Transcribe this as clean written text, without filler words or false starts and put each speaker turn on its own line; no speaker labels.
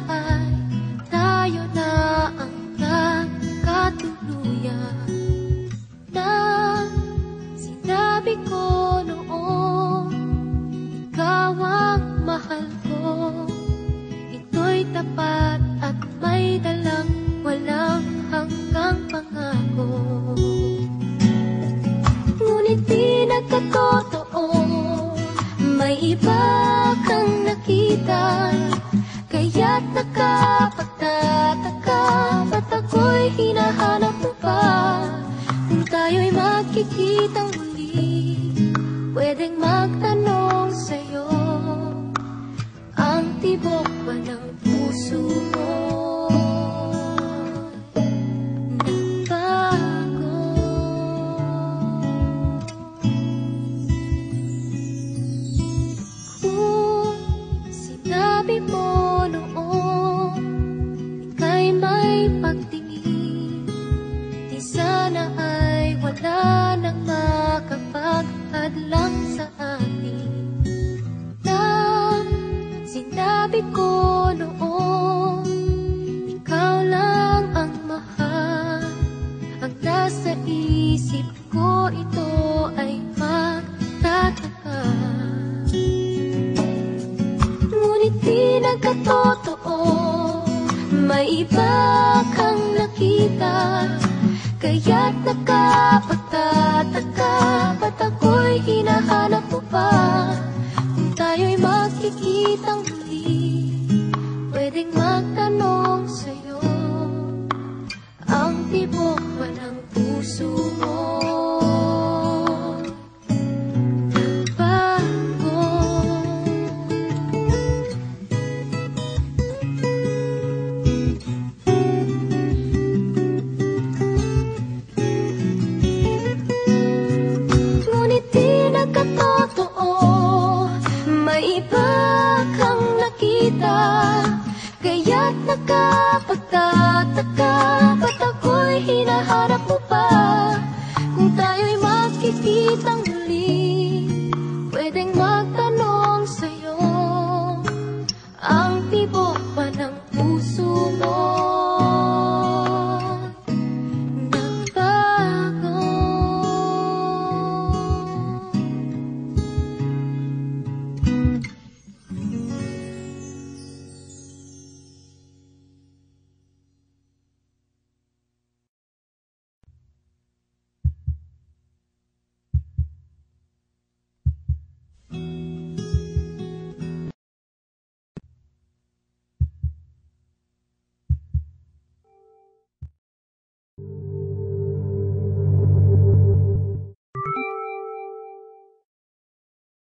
ay tayo na ang nagkatuluyan. Na sinabi ko noon, ikaw ang mahal ko. Ito'y tapat at may dalang walang hanggang pangako. Ngunit di nagkatotoo, may iba kang nakita, kaya't nakapagtataka. Ba't ako'y hinahanap mo pa? Kung tayo'y magkikitang muli, pwedeng magtanong sa'yo, ang tibok ba ng puso mo nagbago? Kung sinabi mo noon, ika'y may pagtingin, di sana ay wala nang makapagpadlang sa atin. Nang sinabi ko noon, ikaw lang ang mahal, ang nasa isip ko ito ay magtataka. Ngunit di nagkatotoo, may iba kang nakita, kaya't nakapagtataka. Ba't ako'y hinahanap mo pa? Kung tayo'y magkikitang muli, pwedeng magtanong sa'yo, ang tibok ba ng puso mo nagbago? Ngunit di nagkatotoo, may iba kang nakita, kaya't nakapagtataka.